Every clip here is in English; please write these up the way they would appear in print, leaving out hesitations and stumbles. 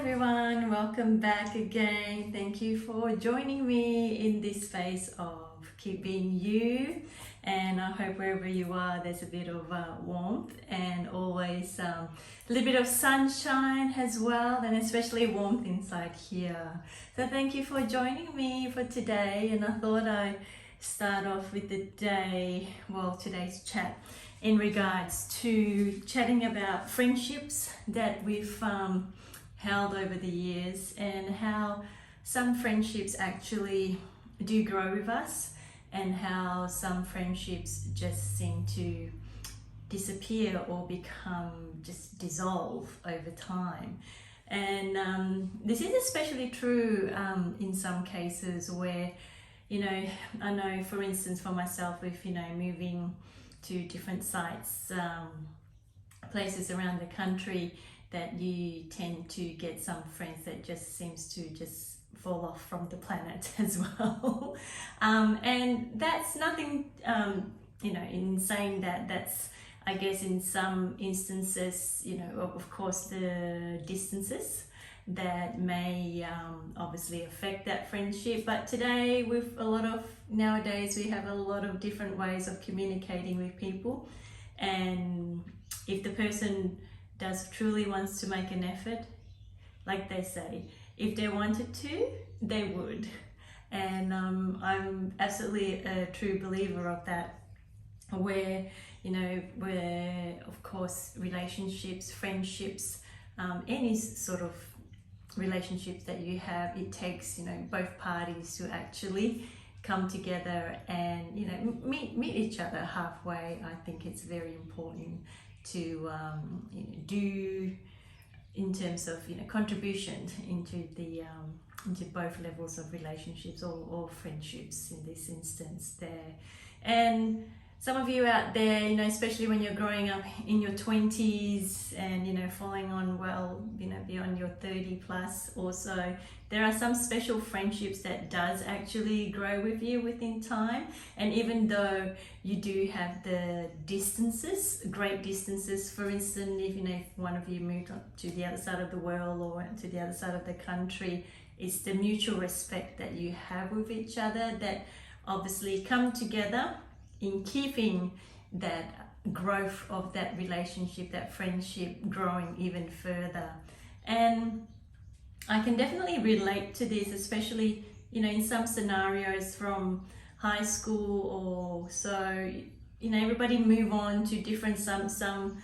everyone, welcome back again. Thank you for joining me in this space of keeping you, and I hope wherever you are there's a bit of warmth and always a little bit of sunshine as well, and especially warmth inside here. So thank you for joining me for today, and I thought I'd start off with the day, well, today's chat in regards to chatting about friendships that we've held over the years, and how some friendships actually do grow with us, and how some friendships just seem to disappear or just dissolve over time. And this is especially true in some cases where, I know, for instance, for myself, with moving to different sites, places around the country, that you tend to get some friends that just seems to just fall off from the planet as well. And that's nothing, in saying that, that's, I guess, in some instances, of course, the distances that may obviously affect that friendship. But today, nowadays, we have a lot of different ways of communicating with people. And if the person truly wants to make an effort, like they say, if they wanted to, they would. And I'm absolutely a true believer of that, where of course relationships, friendships, any sort of relationships that you have, it takes both parties to actually come together and meet each other halfway. I think it's very important to do in terms of contribution into both levels of relationships, or friendships in this instance there. And some of you out there, especially when you're growing up in your 20s and following on beyond your 30 plus or so, there are some special friendships that does actually grow with you within time. And even though you do have the distances, great distances, for instance, if one of you moved on to the other side of the world or to the other side of the country, it's the mutual respect that you have with each other that obviously come together in keeping that growth of that relationship, that friendship, growing even further. And I can definitely relate to this, especially in some scenarios from high school or so. Everybody move on to different, some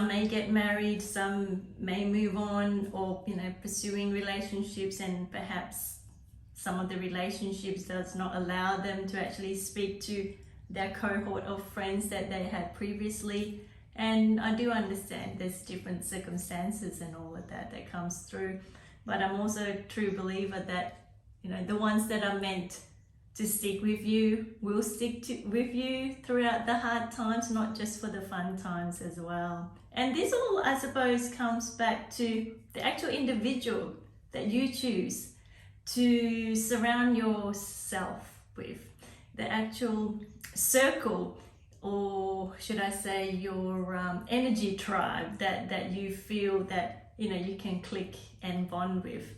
may get married, some may move on, or pursuing relationships, and perhaps some of the relationships does not allow them to actually speak to their cohort of friends that they had previously. And I do understand there's different circumstances and all of that comes through, but I'm also a true believer that the ones that are meant to stick with you will stick with you throughout the hard times, not just for the fun times as well. And this all, I suppose, comes back to the actual individual that you choose to surround yourself with, the actual circle, or should I say your energy tribe that you feel that you can click and bond with.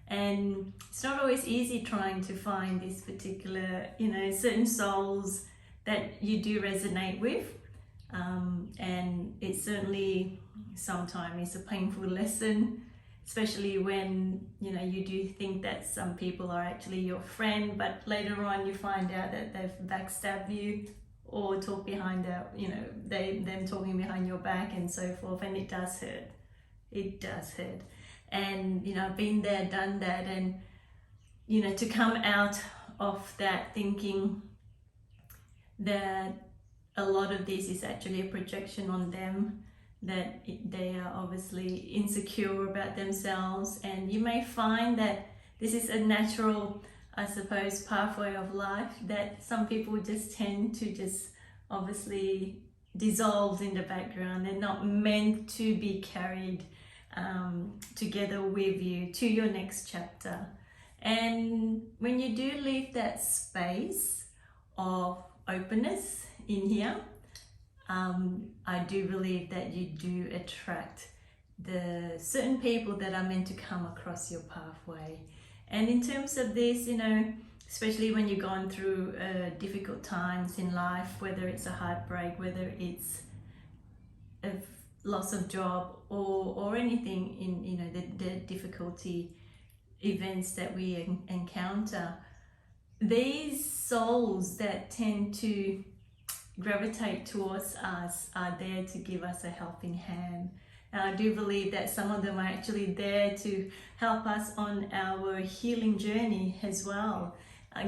And it's not always easy trying to find this particular certain souls that you do resonate with, and it certainly sometimes is a painful lesson, especially when you do think that some people are actually your friend, but later on you find out that they've backstabbed you or talk behind them talking behind your back and so forth. And it does hurt. And I've been there, done that, and to come out of that thinking that a lot of this is actually a projection on them, that they are obviously insecure about themselves. And you may find that this is a natural, I suppose, pathway of life, that some people just tend to just obviously dissolve in the background. They're not meant to be carried together with you to your next chapter. And when you do leave that space of openness in here, I do believe that you do attract the certain people that are meant to come across your pathway. And in terms of this, especially when you're going through difficult times in life, whether it's a heartbreak, whether it's a loss of job, or anything in the difficulty events that we encounter, these souls that tend to gravitate towards us are there to give us a helping hand. And I do believe that some of them are actually there to help us on our healing journey as well,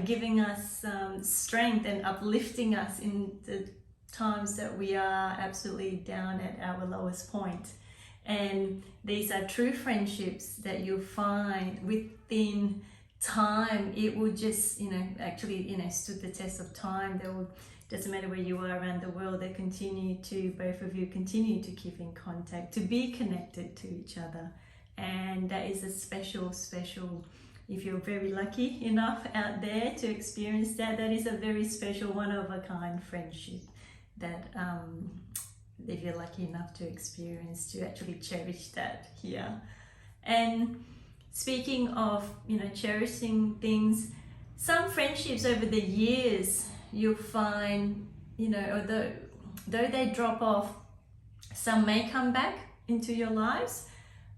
giving us strength and uplifting us in the times that we are absolutely down at our lowest point. And these are true friendships that you'll find within time. It will just, stood the test of time. Doesn't matter where you are around the world, both of you continue to keep in contact, to be connected to each other. And that is a special, if you're very lucky enough out there to experience that, that is a very special, one-of-a-kind friendship that if you're lucky enough to experience, to actually cherish that here. And speaking of, cherishing things, some friendships over the years, you'll find, although they drop off, some may come back into your lives,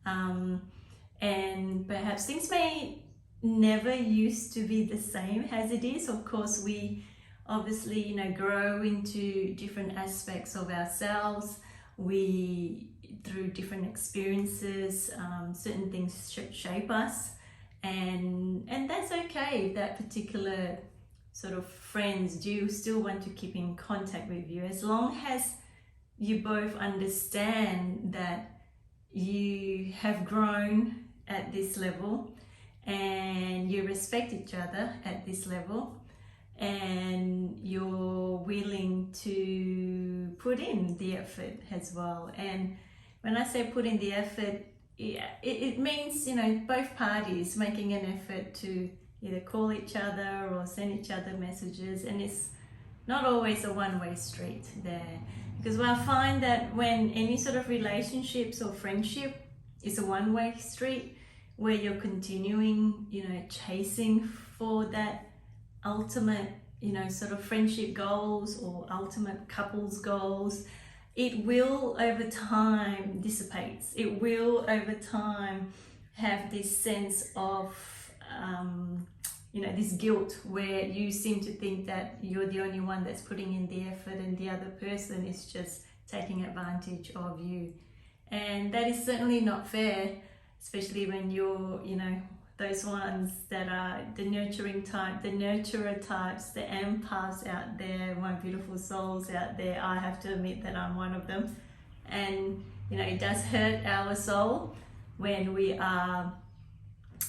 and perhaps things may never used to be the same as it is. Of course, we obviously, grow into different aspects of ourselves. We, through different experiences, certain things shape us, and that's okay. That particular sort of friends do still want to keep in contact with you, as long as you both understand that you have grown at this level and you respect each other at this level, and you're willing to put in the effort as well. And when I say put in the effort, it means, both parties making an effort to either call each other or send each other messages. And it's not always a one-way street there, because I find that when any sort of relationships or friendship is a one-way street, where you're continuing, chasing for that ultimate, sort of friendship goals or ultimate couples goals, it will over time dissipate. It will over time have this sense of this guilt, where you seem to think that you're the only one that's putting in the effort and the other person is just taking advantage of you. And that is certainly not fair, especially when you're, those ones that are the nurturing type, the nurturer types, the empaths out there, my beautiful souls out there. I have to admit that I'm one of them. And, it does hurt our soul when we are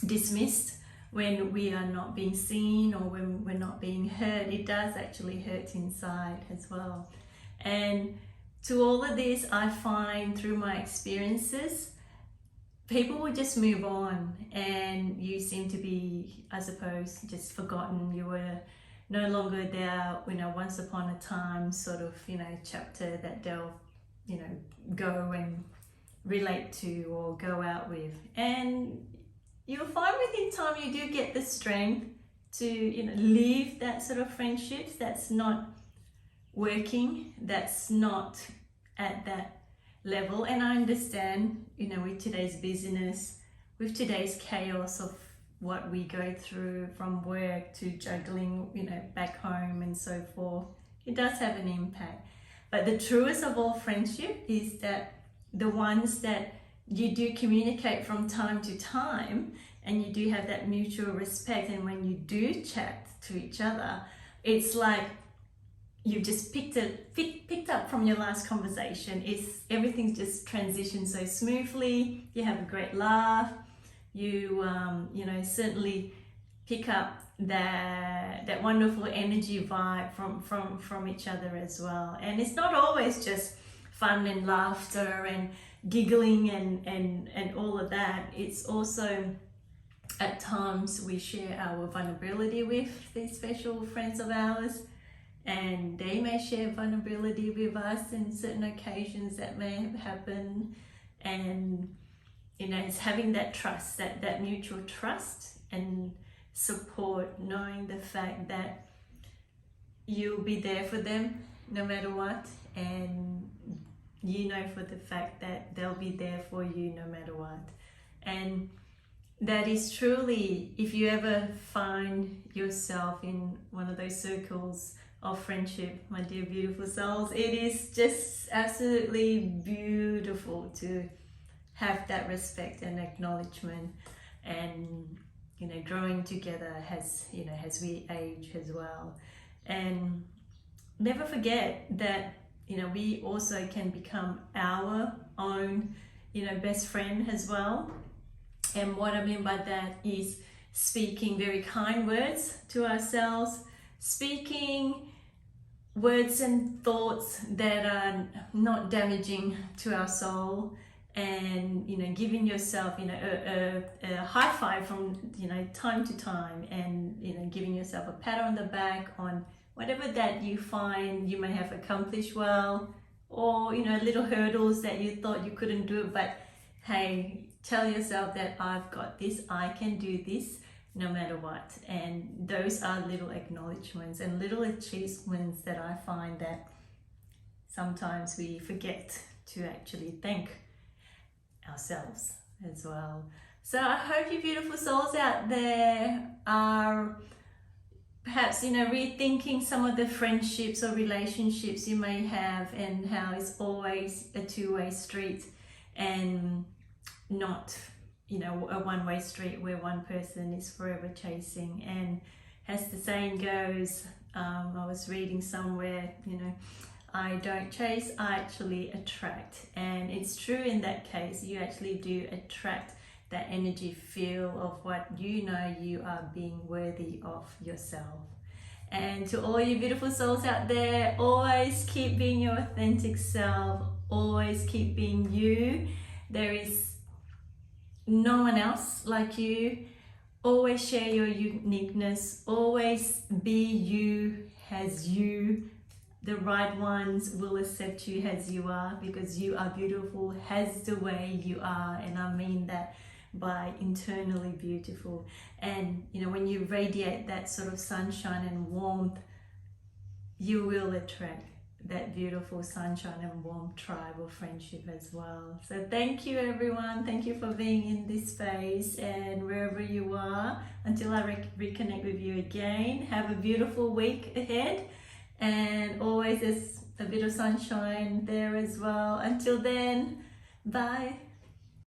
dismissed, when we are not being seen, or when we're not being heard. It does actually hurt inside as well. And to all of this, I find through my experiences, people will just move on, and you seem to be, I suppose, just forgotten. You were no longer there, once upon a time sort of, chapter that they'll, go and relate to or go out with. And you'll find within time you do get the strength to, leave that sort of friendships that's not working, that's not at that level. And I understand, with today's busyness, with today's chaos of what we go through from work to juggling, back home and so forth, it does have an impact. But the truest of all friendship is that the ones that you do communicate from time to time, and you do have that mutual respect, and when you do chat to each other, it's like you've just picked up from your last conversation. Everything's just transitioned so smoothly. You have a great laugh. You certainly pick up that wonderful energy vibe from each other as well. And it's not always just fun and laughter and giggling and all of that. It's also, at times, we share our vulnerability with these special friends of ours, and they may share vulnerability with us in certain occasions that may happen. And it's having that trust, that mutual trust and support, knowing the fact that you'll be there for them no matter what, and for the fact that they'll be there for you no matter what. And that is truly, if you ever find yourself in one of those circles of friendship, my dear beautiful souls, it is just absolutely beautiful to have that respect and acknowledgement, and growing together as we age as well. And never forget that we also can become our own best friend as well. And what I mean by that is speaking very kind words to ourselves, speaking words and thoughts that are not damaging to our soul, and giving yourself a high five from time to time, and giving yourself a pat on the back on whatever that you find you may have accomplished well, or little hurdles that you thought you couldn't do, but hey, tell yourself that I've got this, I can do this no matter what. And those are little acknowledgements and little achievements that I find that sometimes we forget to actually thank ourselves as well. So I hope you beautiful souls out there are perhaps rethinking some of the friendships or relationships you may have, and how it's always a two-way street and not a one-way street where one person is forever chasing. And as the saying goes, I was reading somewhere, I don't chase, I actually attract. And it's true in that case, you actually do attract that energy feel of what you are being worthy of yourself. And to all you beautiful souls out there, always keep being your authentic self, always keep being you. There is no one else like you. Always share your uniqueness, always be you as you. The right ones will accept you as you are, because you are beautiful as the way you are. And I mean that by internally beautiful. And when you radiate that sort of sunshine and warmth, you will attract that beautiful sunshine and warm tribe or friendship as well. So thank you everyone, thank you for being in this space, and wherever you are, until I reconnect with you again, have a beautiful week ahead, and always there's a bit of sunshine there as well. Until then, bye.